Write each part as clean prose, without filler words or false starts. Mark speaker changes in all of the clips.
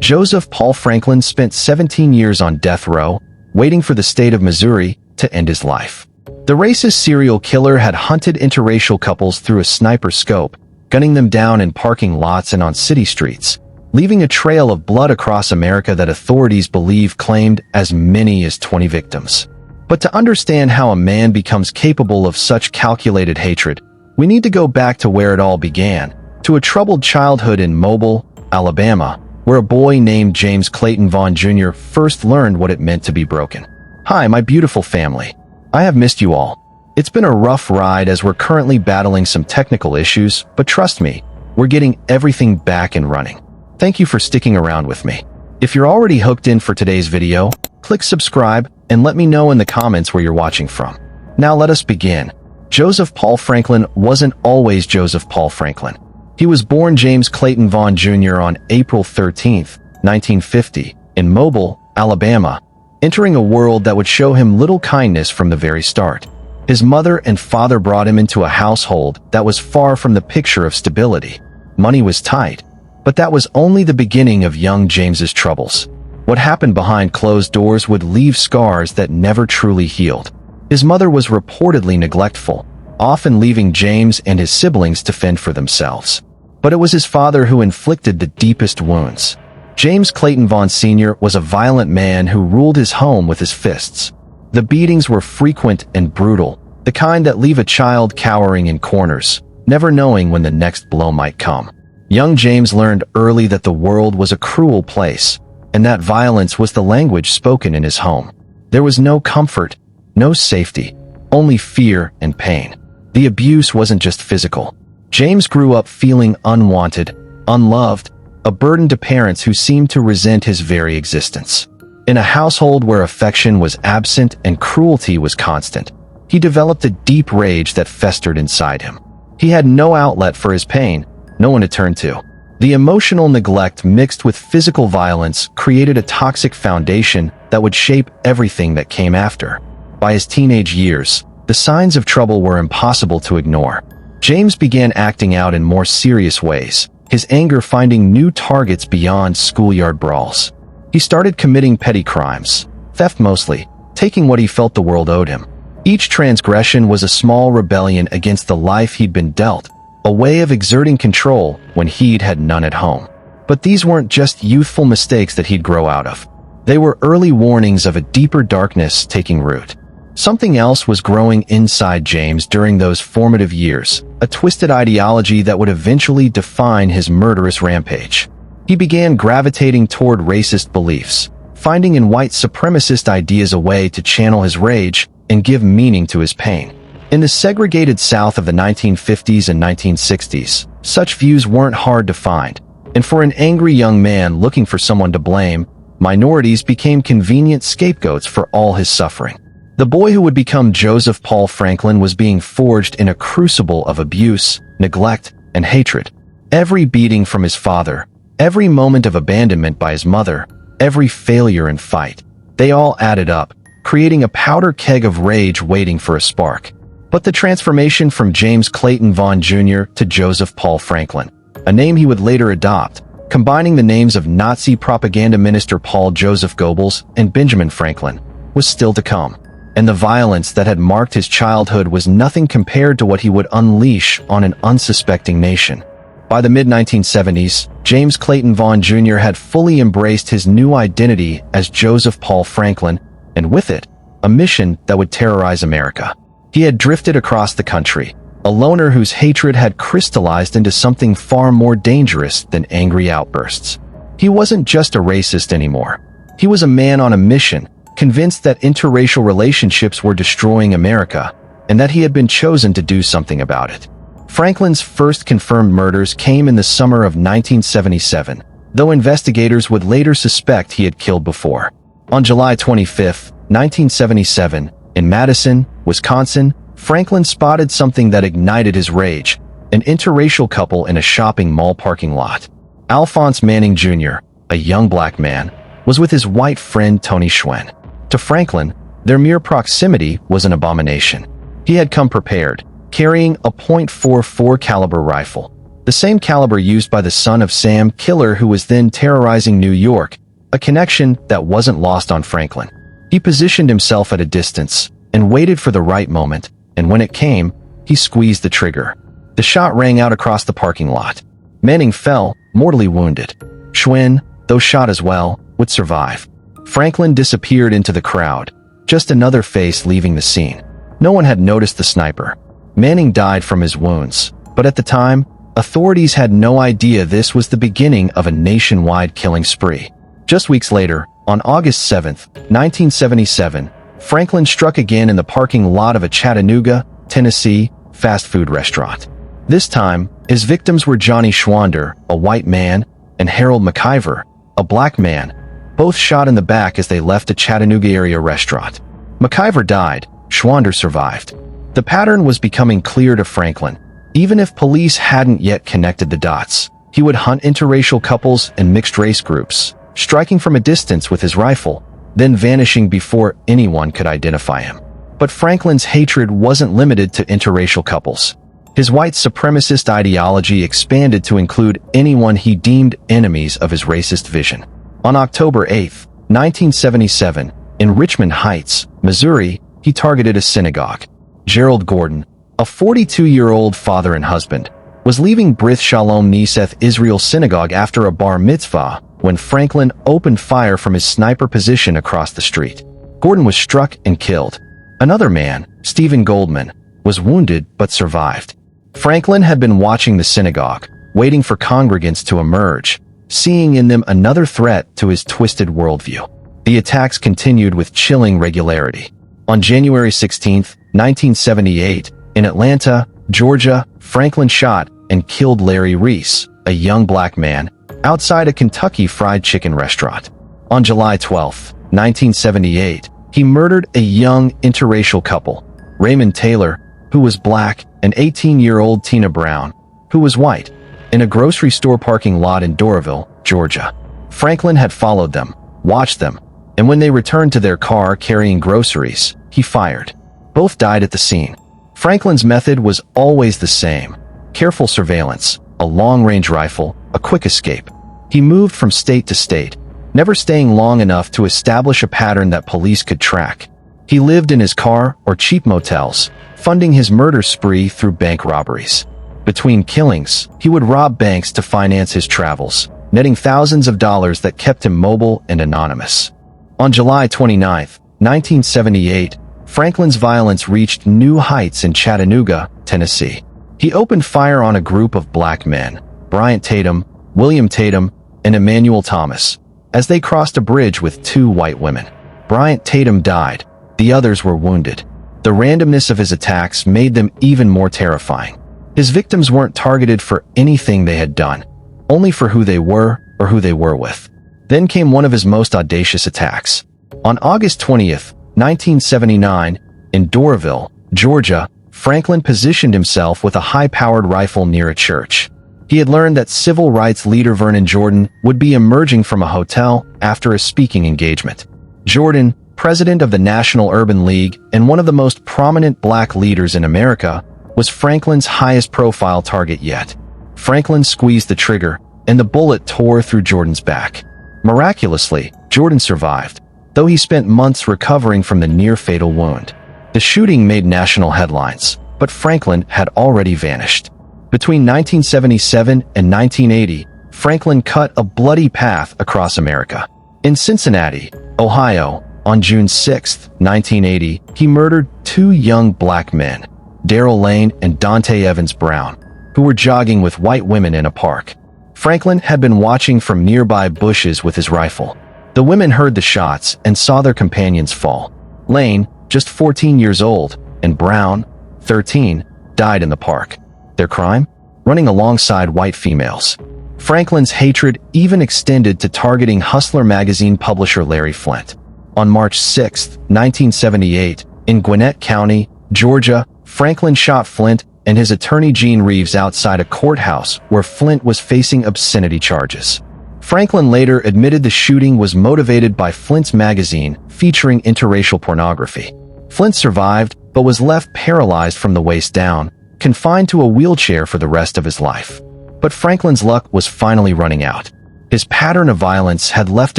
Speaker 1: Joseph Paul Franklin spent 17 years on death row, waiting for the state of Missouri to end his life. The racist serial killer had hunted interracial couples through a sniper scope, gunning them down in parking lots and on city streets, leaving a trail of blood across America that authorities believe claimed as many as 20 victims. But to understand how a man becomes capable of such calculated hatred, we need to go back to where it all began, to a troubled childhood in Mobile, Alabama, where a boy named James Clayton Vaughn Jr. first learned what it meant to be broken. Hi, my beautiful family. I have missed you all. It's been a rough ride as we're currently battling some technical issues, but trust me, we're getting everything back and running. Thank you for sticking around with me. If you're already hooked in for today's video, click subscribe and let me know in the comments where you're watching from. Now let us begin. Joseph Paul Franklin wasn't always Joseph Paul Franklin. He was born James Clayton Vaughn Jr. on April 13, 1950, in Mobile, Alabama, entering a world that would show him little kindness from the very start. His mother and father brought him into a household that was far from the picture of stability. Money was tight, but that was only the beginning of young James's troubles. What happened behind closed doors would leave scars that never truly healed. His mother was reportedly neglectful, often leaving James and his siblings to fend for themselves. But it was his father who inflicted the deepest wounds. James Clayton Vaughn Sr. was a violent man who ruled his home with his fists. The beatings were frequent and brutal, the kind that leave a child cowering in corners, never knowing when the next blow might come. Young James learned early that the world was a cruel place, and that violence was the language spoken in his home. There was no comfort, no safety, only fear and pain. The abuse wasn't just physical. James grew up feeling unwanted, unloved, a burden to parents who seemed to resent his very existence. In a household where affection was absent and cruelty was constant, he developed a deep rage that festered inside him. He had no outlet for his pain, no one to turn to. The emotional neglect mixed with physical violence created a toxic foundation that would shape everything that came after. By his teenage years, the signs of trouble were impossible to ignore. James began acting out in more serious ways, his anger finding new targets beyond schoolyard brawls. He started committing petty crimes, theft mostly, taking what he felt the world owed him. Each transgression was a small rebellion against the life he'd been dealt, a way of exerting control when he'd had none at home. But these weren't just youthful mistakes that he'd grow out of. They were early warnings of a deeper darkness taking root. Something else was growing inside James during those formative years, a twisted ideology that would eventually define his murderous rampage. He began gravitating toward racist beliefs, finding in white supremacist ideas a way to channel his rage and give meaning to his pain. In the segregated South of the 1950s and 1960s, such views weren't hard to find, and for an angry young man looking for someone to blame, minorities became convenient scapegoats for all his suffering. The boy who would become Joseph Paul Franklin was being forged in a crucible of abuse, neglect, and hatred. Every beating from his father, every moment of abandonment by his mother, every failure and fight, they all added up, creating a powder keg of rage waiting for a spark. But the transformation from James Clayton Vaughn Jr. to Joseph Paul Franklin, a name he would later adopt, combining the names of Nazi propaganda minister Paul Joseph Goebbels and Benjamin Franklin, was still to come. And the violence that had marked his childhood was nothing compared to what he would unleash on an unsuspecting nation. By the mid-1970s, James Clayton Vaughn Jr. had fully embraced his new identity as Joseph Paul Franklin, and with it, a mission that would terrorize America. He had drifted across the country, a loner whose hatred had crystallized into something far more dangerous than angry outbursts. He wasn't just a racist anymore. He was a man on a mission, convinced that interracial relationships were destroying America, and that he had been chosen to do something about it. Franklin's first confirmed murders came in the summer of 1977, though investigators would later suspect he had killed before. On July 25, 1977, in Madison, Wisconsin, Franklin spotted something that ignited his rage, an interracial couple in a shopping mall parking lot. Alphonse Manning Jr., a young black man, was with his white friend Tony Schwen. To Franklin, their mere proximity was an abomination. He had come prepared, carrying a .44 caliber rifle, the same caliber used by the son of Sam killer who was then terrorizing New York, a connection that wasn't lost on Franklin. He positioned himself at a distance and waited for the right moment, and when it came, he squeezed the trigger. The shot rang out across the parking lot. Manning fell, mortally wounded. Schwinn, though shot as well, would survive. Franklin disappeared into the crowd, just another face leaving the scene. No one had noticed the sniper. Manning died from his wounds, but at the time, authorities had no idea this was the beginning of a nationwide killing spree. Just weeks later, on August 7, 1977, Franklin struck again in the parking lot of a Chattanooga, Tennessee, fast food restaurant. This time, his victims were Johnny Schwander, a white man, and Harold McIver, a black man, both shot in the back as they left a Chattanooga area restaurant. McIver died, Schwander survived. The pattern was becoming clear to Franklin. Even if police hadn't yet connected the dots, he would hunt interracial couples and mixed-race groups, striking from a distance with his rifle, then vanishing before anyone could identify him. But Franklin's hatred wasn't limited to interracial couples. His white supremacist ideology expanded to include anyone he deemed enemies of his racist vision. On October 8, 1977, in Richmond Heights, Missouri, he targeted a synagogue. Gerald Gordon, a 42-year-old father and husband, was leaving Brith Shalom Neseth Israel Synagogue after a bar mitzvah when Franklin opened fire from his sniper position across the street. Gordon was struck and killed. Another man, Stephen Goldman, was wounded but survived. Franklin had been watching the synagogue, waiting for congregants to emerge, seeing in them another threat to his twisted worldview. The attacks continued with chilling regularity. On January 16, 1978, in Atlanta, Georgia, Franklin shot and killed Larry Reese, a young black man, outside a Kentucky Fried Chicken restaurant. On July 12, 1978, he murdered a young interracial couple, Raymond Taylor, who was black, and 18-year-old Tina Brown, who was white, in a grocery store parking lot in Doraville, Georgia. Franklin had followed them, watched them, and when they returned to their car carrying groceries, he fired. Both died at the scene. Franklin's method was always the same: careful surveillance, a long-range rifle, a quick escape. He moved from state to state, never staying long enough to establish a pattern that police could track. He lived in his car or cheap motels, funding his murder spree through bank robberies. Between killings, he would rob banks to finance his travels, netting thousands of dollars that kept him mobile and anonymous. On July 29, 1978, Franklin's violence reached new heights in Chattanooga, Tennessee. He opened fire on a group of black men, Bryant Tatum, William Tatum, and Emmanuel Thomas, as they crossed a bridge with two white women. Bryant Tatum died. The others were wounded. The randomness of his attacks made them even more terrifying. His victims weren't targeted for anything they had done, only for who they were or who they were with. Then came one of his most audacious attacks. On August 20th, 1979, in Doraville, Georgia, Franklin positioned himself with a high-powered rifle near a church. He had learned that civil rights leader Vernon Jordan would be emerging from a hotel after a speaking engagement. Jordan, president of the National Urban League and one of the most prominent black leaders in America, was Franklin's highest-profile target yet. Franklin squeezed the trigger, and the bullet tore through Jordan's back. Miraculously, Jordan survived, though he spent months recovering from the near-fatal wound. The shooting made national headlines, but Franklin had already vanished. Between 1977 and 1980, Franklin cut a bloody path across America. In Cincinnati, Ohio, on June 6, 1980, he murdered two young black men, Darrell Lane and Dante Evans Brown, who were jogging with white women in a park. Franklin had been watching from nearby bushes with his rifle. The women heard the shots and saw their companions fall. Lane, just 14 years old, and Brown, 13, died in the park. Their crime? Running alongside white females. Franklin's hatred even extended to targeting Hustler magazine publisher Larry Flynt. On March 6, 1978, in Gwinnett County, Georgia, Franklin shot Flynt and his attorney Gene Reeves outside a courthouse where Flynt was facing obscenity charges. Franklin later admitted the shooting was motivated by Flynt's magazine featuring interracial pornography. Flynt survived, but was left paralyzed from the waist down, confined to a wheelchair for the rest of his life. But Franklin's luck was finally running out. His pattern of violence had left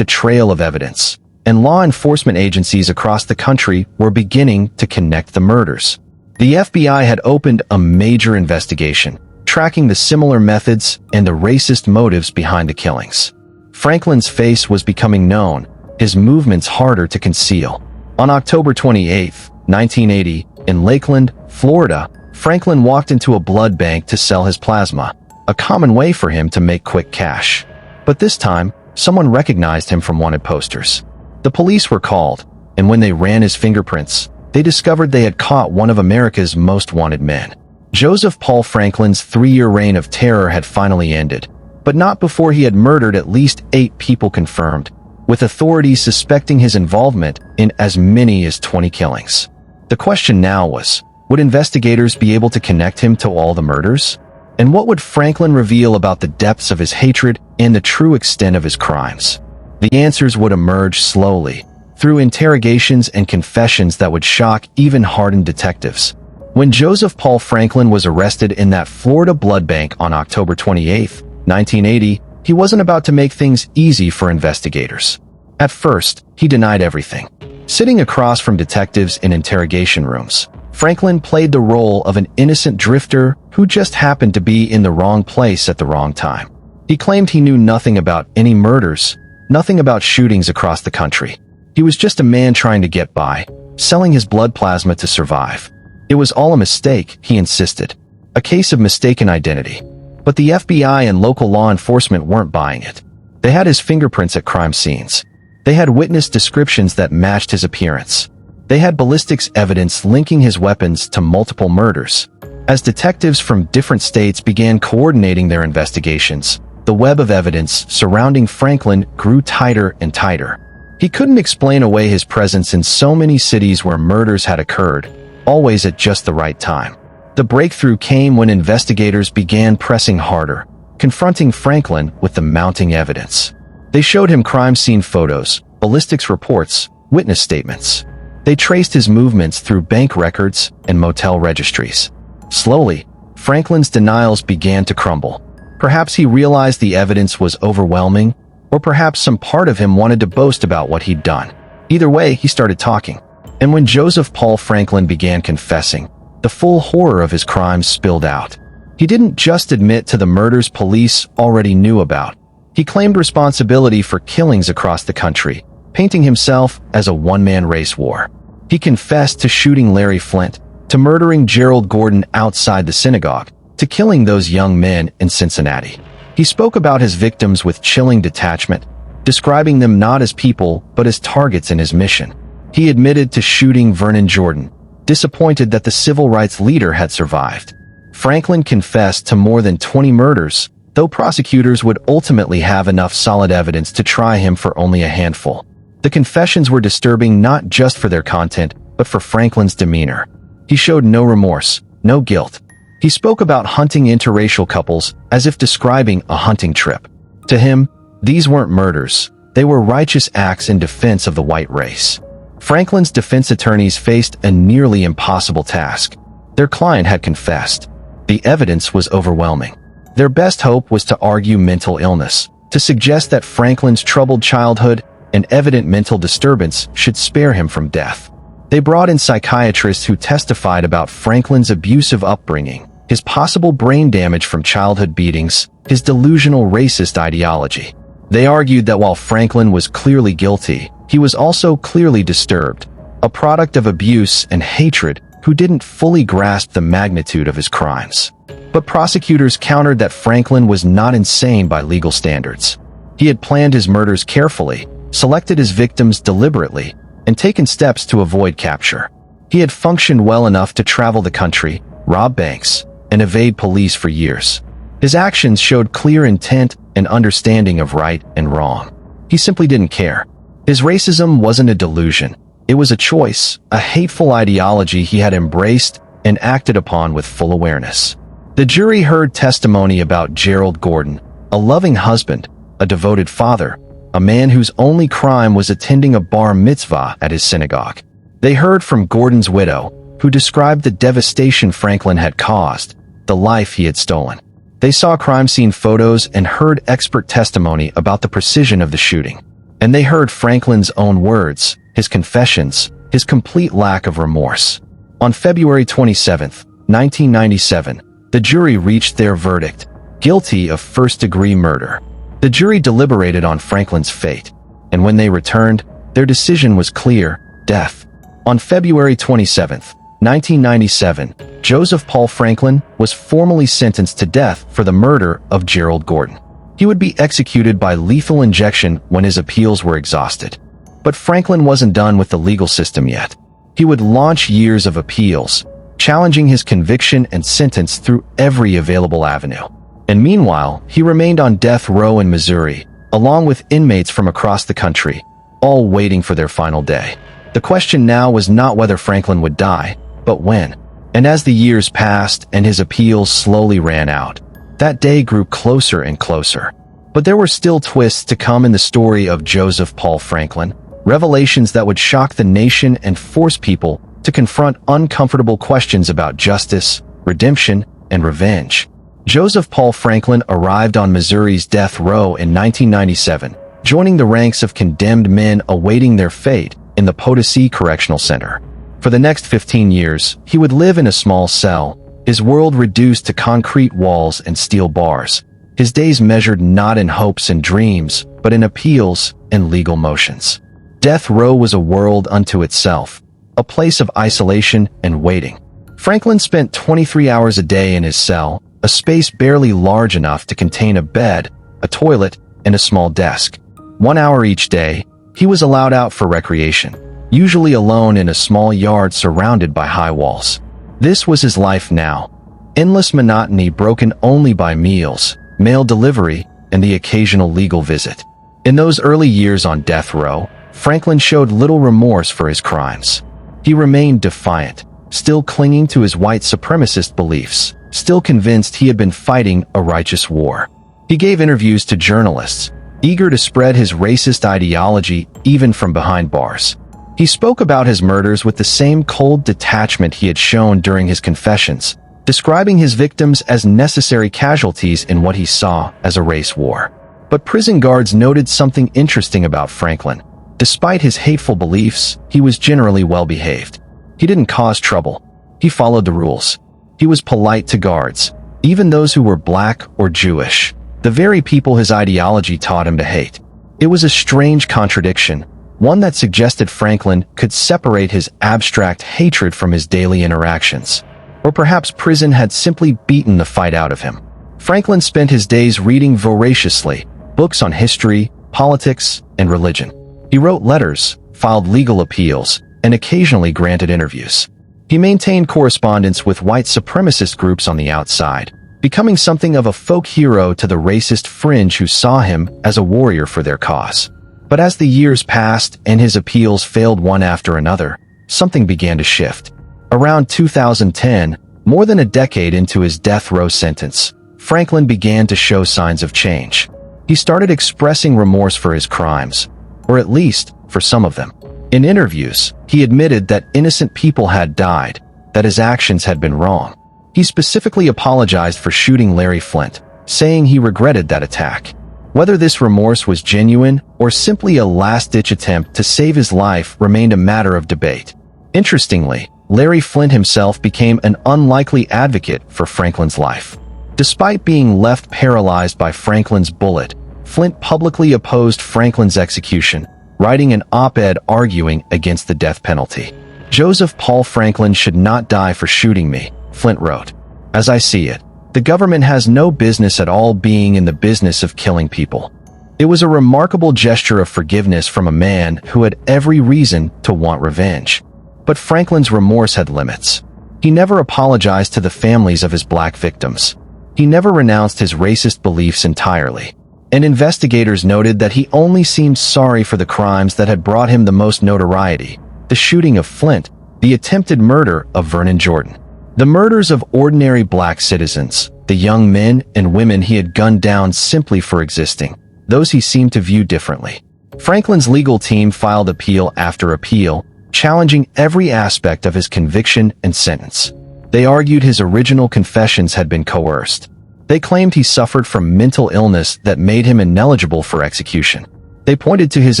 Speaker 1: a trail of evidence, and law enforcement agencies across the country were beginning to connect the murders. The FBI had opened a major investigation, tracking the similar methods and the racist motives behind the killings. Franklin's face was becoming known, his movements harder to conceal. On October 28, 1980, in Lakeland, Florida, Franklin walked into a blood bank to sell his plasma, a common way for him to make quick cash. But this time, someone recognized him from wanted posters. The police were called, and when they ran his fingerprints, they discovered they had caught one of America's most wanted men. Joseph Paul Franklin's 3-year reign of terror had finally ended, but not before he had murdered at least 8 people confirmed, with authorities suspecting his involvement in as many as 20 killings. The question now was, would investigators be able to connect him to all the murders? And what would Franklin reveal about the depths of his hatred and the true extent of his crimes? The answers would emerge slowly, through interrogations and confessions that would shock even hardened detectives. When Joseph Paul Franklin was arrested in that Florida blood bank on October 28, 1980, he wasn't about to make things easy for investigators. At first, he denied everything. Sitting across from detectives in interrogation rooms, Franklin played the role of an innocent drifter who just happened to be in the wrong place at the wrong time. He claimed he knew nothing about any murders, nothing about shootings across the country. He was just a man trying to get by, selling his blood plasma to survive. It was all a mistake, he insisted. A case of mistaken identity. But the FBI and local law enforcement weren't buying it. They had his fingerprints at crime scenes. They had witness descriptions that matched his appearance. They had ballistics evidence linking his weapons to multiple murders. As detectives from different states began coordinating their investigations, the web of evidence surrounding Franklin grew tighter and tighter. He couldn't explain away his presence in so many cities where murders had occurred, always at just the right time. The breakthrough came when investigators began pressing harder, confronting Franklin with the mounting evidence. They showed him crime scene photos, ballistics reports, witness statements. They traced his movements through bank records and motel registries. Slowly, Franklin's denials began to crumble. Perhaps he realized the evidence was overwhelming, or perhaps some part of him wanted to boast about what he'd done. Either way, he started talking. And when Joseph Paul Franklin began confessing, the full horror of his crimes spilled out. He didn't just admit to the murders police already knew about. He claimed responsibility for killings across the country, painting himself as a one-man race war. He confessed to shooting Larry Flynt, to murdering Gerald Gordon outside the synagogue, to killing those young men in Cincinnati. He spoke about his victims with chilling detachment, describing them not as people but as targets in his mission. He admitted to shooting Vernon Jordan, disappointed that the civil rights leader had survived. Franklin confessed to more than 20 murders, though prosecutors would ultimately have enough solid evidence to try him for only a handful. The confessions were disturbing not just for their content, but for Franklin's demeanor. He showed no remorse, no guilt. He spoke about hunting interracial couples as if describing a hunting trip. To him, these weren't murders, they were righteous acts in defense of the white race. Franklin's defense attorneys faced a nearly impossible task. Their client had confessed. The evidence was overwhelming. Their best hope was to argue mental illness, to suggest that Franklin's troubled childhood and evident mental disturbance should spare him from death. They brought in psychiatrists who testified about Franklin's abusive upbringing, his possible brain damage from childhood beatings, his delusional racist ideology. They argued that while Franklin was clearly guilty, he was also clearly disturbed, a product of abuse and hatred who didn't fully grasp the magnitude of his crimes. But prosecutors countered that Franklin was not insane by legal standards. He had planned his murders carefully, selected his victims deliberately, and taken steps to avoid capture. He had functioned well enough to travel the country, rob banks, and evade police for years. His actions showed clear intent and understanding of right and wrong. He simply didn't care. His racism wasn't a delusion. It was a choice, a hateful ideology he had embraced and acted upon with full awareness. The jury heard testimony about Gerald Gordon, a loving husband, a devoted father, a man whose only crime was attending a bar mitzvah at his synagogue. They heard from Gordon's widow, who described the devastation Franklin had caused, the life he had stolen. They saw crime scene photos and heard expert testimony about the precision of the shooting. And they heard Franklin's own words, his confessions, his complete lack of remorse. On February 27, 1997, the jury reached their verdict, guilty of first-degree murder. The jury deliberated on Franklin's fate, and when they returned, their decision was clear: death. On February 27, 1997, Joseph Paul Franklin was formally sentenced to death for the murder of Gerald Gordon. He would be executed by lethal injection when his appeals were exhausted. But Franklin wasn't done with the legal system yet. He would launch years of appeals, challenging his conviction and sentence through every available avenue. And meanwhile, he remained on death row in Missouri, along with inmates from across the country, all waiting for their final day. The question now was not whether Franklin would die, but when. And as the years passed and his appeals slowly ran out, that day grew closer and closer. But there were still twists to come in the story of Joseph Paul Franklin, revelations that would shock the nation and force people to confront uncomfortable questions about justice, redemption, and revenge. Joseph Paul Franklin arrived on Missouri's death row in 1997, joining the ranks of condemned men awaiting their fate in the Potosi Correctional Center. For the next 15 years, he would live in a small cell, his world reduced to concrete walls and steel bars. His days measured not in hopes and dreams, but in appeals and legal motions. Death row was a world unto itself, a place of isolation and waiting. Franklin spent 23 hours a day in his cell, a space barely large enough to contain a bed, a toilet, and a small desk. 1 hour each day, he was allowed out for recreation, usually alone in a small yard surrounded by high walls. This was his life now. Endless monotony broken only by meals, mail delivery, and the occasional legal visit. In those early years on death row, Franklin showed little remorse for his crimes. He remained defiant, still clinging to his white supremacist beliefs, still convinced he had been fighting a righteous war. He gave interviews to journalists, eager to spread his racist ideology even from behind bars. He spoke about his murders with the same cold detachment he had shown during his confessions, describing his victims as necessary casualties in what he saw as a race war. But prison guards noted something interesting about Franklin. Despite his hateful beliefs, he was generally well-behaved. He didn't cause trouble. He followed the rules. He was polite to guards, even those who were black or Jewish, the very people his ideology taught him to hate. It was a strange contradiction, one that suggested Franklin could separate his abstract hatred from his daily interactions. Or perhaps prison had simply beaten the fight out of him. Franklin spent his days reading voraciously, books on history, politics, and religion. He wrote letters, filed legal appeals, and occasionally granted interviews. He maintained correspondence with white supremacist groups on the outside, becoming something of a folk hero to the racist fringe who saw him as a warrior for their cause. But as the years passed and his appeals failed one after another, something began to shift. Around 2010, more than a decade into his death row sentence, Franklin began to show signs of change. He started expressing remorse for his crimes, or at least for some of them. In interviews, he admitted that innocent people had died, that his actions had been wrong. He specifically apologized for shooting Larry Flynt, saying he regretted that attack. Whether this remorse was genuine or simply a last-ditch attempt to save his life remained a matter of debate. Interestingly, Larry Flynt himself became an unlikely advocate for Franklin's life. Despite being left paralyzed by Franklin's bullet, Flynt publicly opposed Franklin's execution, writing an op-ed arguing against the death penalty. "Joseph Paul Franklin should not die for shooting me," Flynt wrote. "As I see it, the government has no business at all being in the business of killing people." It was a remarkable gesture of forgiveness from a man who had every reason to want revenge. But Franklin's remorse had limits. He never apologized to the families of his black victims. He never renounced his racist beliefs entirely. And investigators noted that he only seemed sorry for the crimes that had brought him the most notoriety: the shooting of Flynt, the attempted murder of Vernon Jordan. The murders of ordinary black citizens, the young men and women he had gunned down simply for existing, those he seemed to view differently. Franklin's legal team filed appeal after appeal, challenging every aspect of his conviction and sentence. They argued his original confessions had been coerced. They claimed he suffered from mental illness that made him ineligible for execution. They pointed to his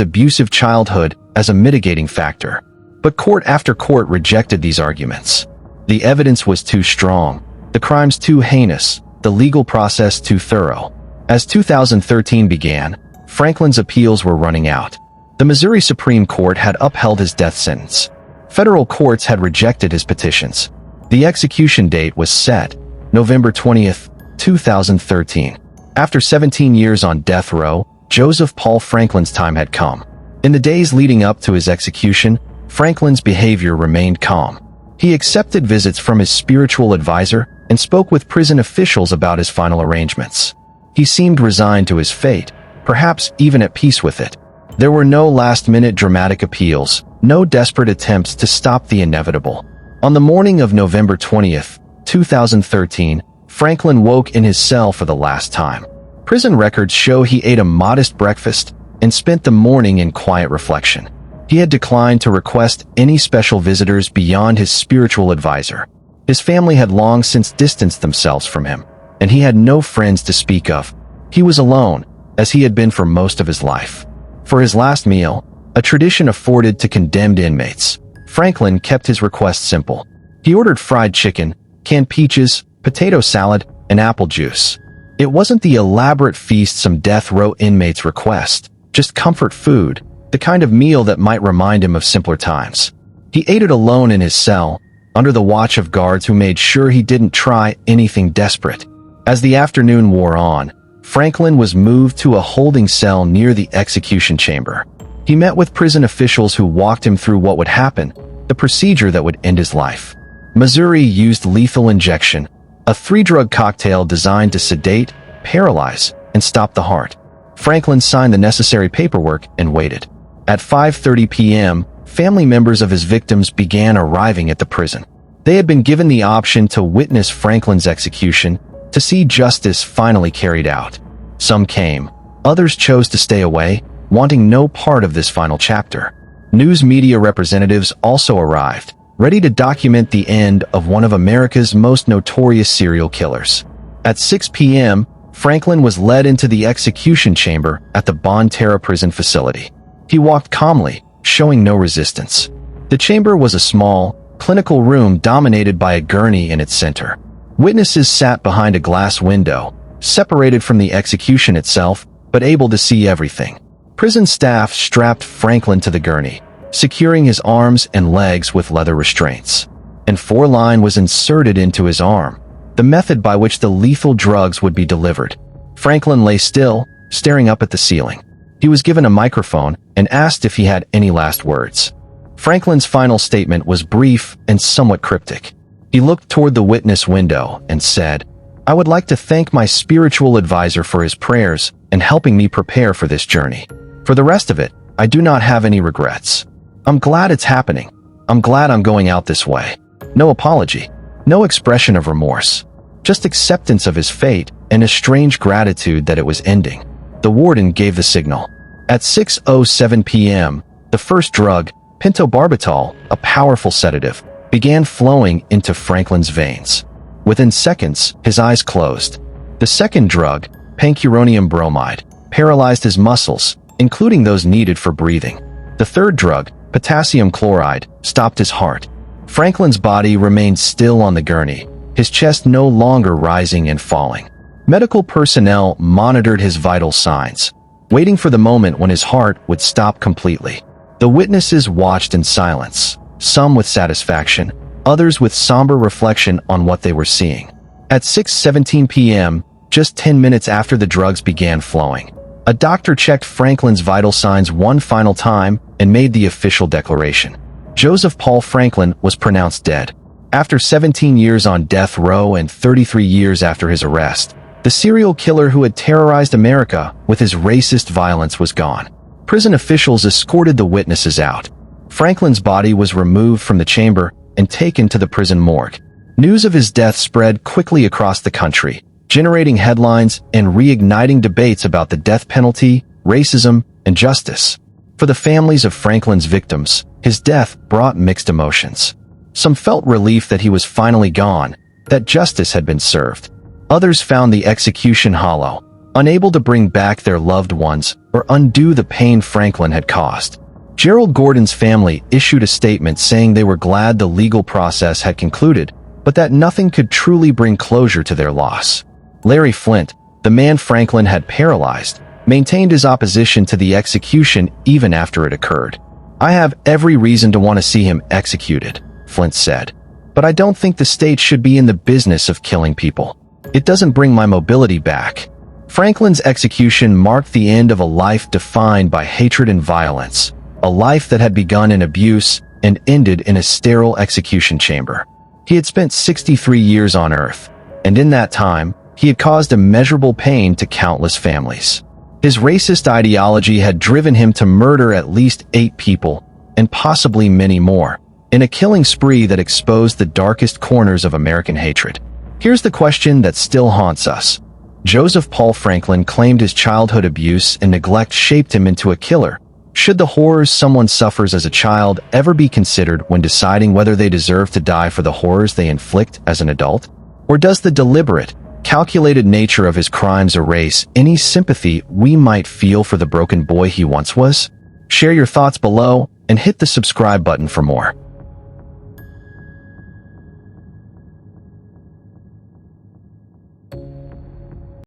Speaker 1: abusive childhood as a mitigating factor. But court after court rejected these arguments. The evidence was too strong, the crimes too heinous, the legal process too thorough. As 2013 began, Franklin's appeals were running out. The Missouri Supreme Court had upheld his death sentence. Federal courts had rejected his petitions. The execution date was set, November 20th, 2013. After 17 years on death row, Joseph Paul Franklin's time had come. In the days leading up to his execution, Franklin's behavior remained calm. He accepted visits from his spiritual advisor and spoke with prison officials about his final arrangements. He seemed resigned to his fate, perhaps even at peace with it. There were no last-minute dramatic appeals, no desperate attempts to stop the inevitable. On the morning of November 20th, 2013, Franklin woke in his cell for the last time. Prison records show he ate a modest breakfast and spent the morning in quiet reflection. He had declined to request any special visitors beyond his spiritual advisor. His family had long since distanced themselves from him, and he had no friends to speak of. He was alone, as he had been for most of his life. For his last meal, a tradition afforded to condemned inmates, Franklin kept his request simple. He ordered fried chicken, canned peaches, potato salad, and apple juice. It wasn't the elaborate feast some death row inmates request, just comfort food, the kind of meal that might remind him of simpler times. He ate it alone in his cell, under the watch of guards who made sure he didn't try anything desperate. As the afternoon wore on, Franklin was moved to a holding cell near the execution chamber. He met with prison officials who walked him through what would happen, the procedure that would end his life. Missouri used lethal injection, a 3-drug cocktail designed to sedate, paralyze, and stop the heart. Franklin signed the necessary paperwork and waited. At 5:30 p.m., family members of his victims began arriving at the prison. They had been given the option to witness Franklin's execution, to see justice finally carried out. Some came. Others chose to stay away, wanting no part of this final chapter. News media representatives also arrived, ready to document the end of one of America's most notorious serial killers. At 6 p.m., Franklin was led into the execution chamber at the Bonne Terre prison facility. He walked calmly, showing no resistance. The chamber was a small, clinical room dominated by a gurney in its center. Witnesses sat behind a glass window, separated from the execution itself, but able to see everything. Prison staff strapped Franklin to the gurney, securing his arms and legs with leather restraints. And 4-line was inserted into his arm, the method by which the lethal drugs would be delivered. Franklin lay still, staring up at the ceiling. He was given a microphone and asked if he had any last words. Franklin's final statement was brief and somewhat cryptic. He looked toward the witness window and said, "I would like to thank my spiritual advisor for his prayers and helping me prepare for this journey. For the rest of it, I do not have any regrets. I'm glad it's happening. I'm glad I'm going out this way." No apology, no expression of remorse, just acceptance of his fate and a strange gratitude that it was ending. The warden gave the signal. At 6:07 p.m., the first drug, pentobarbital, a powerful sedative, began flowing into Franklin's veins. Within seconds, his eyes closed. The second drug, pancuronium bromide, paralyzed his muscles, including those needed for breathing. The third drug, potassium chloride, stopped his heart. Franklin's body remained still on the gurney, his chest no longer rising and falling. Medical personnel monitored his vital signs, waiting for the moment when his heart would stop completely. The witnesses watched in silence, some with satisfaction, others with somber reflection on what they were seeing. At 6:17 p.m., just 10 minutes after the drugs began flowing, a doctor checked Franklin's vital signs one final time and made the official declaration. Joseph Paul Franklin was pronounced dead. After 17 years on death row and 33 years after his arrest, the serial killer who had terrorized America with his racist violence was gone. Prison officials escorted the witnesses out. Franklin's body was removed from the chamber and taken to the prison morgue. News of his death spread quickly across the country, generating headlines and reigniting debates about the death penalty, racism, and justice. For the families of Franklin's victims, his death brought mixed emotions. Some felt relief that he was finally gone, that justice had been served. Others found the execution hollow, unable to bring back their loved ones or undo the pain Franklin had caused. Gerald Gordon's family issued a statement saying they were glad the legal process had concluded, but that nothing could truly bring closure to their loss. Larry Flynt, the man Franklin had paralyzed, maintained his opposition to the execution even after it occurred. "I have every reason to want to see him executed," Flynt said, "but I don't think the state should be in the business of killing people. It doesn't bring my mobility back." Franklin's execution marked the end of a life defined by hatred and violence, a life that had begun in abuse and ended in a sterile execution chamber. He had spent 63 years on Earth, and in that time, he had caused immeasurable pain to countless families. His racist ideology had driven him to murder at least 8 people, and possibly many more, in a killing spree that exposed the darkest corners of American hatred. Here's the question that still haunts us. Joseph Paul Franklin claimed his childhood abuse and neglect shaped him into a killer. Should the horrors someone suffers as a child ever be considered when deciding whether they deserve to die for the horrors they inflict as an adult? Or does the deliberate, calculated nature of his crimes erase any sympathy we might feel for the broken boy he once was? Share your thoughts below and hit the subscribe button for more.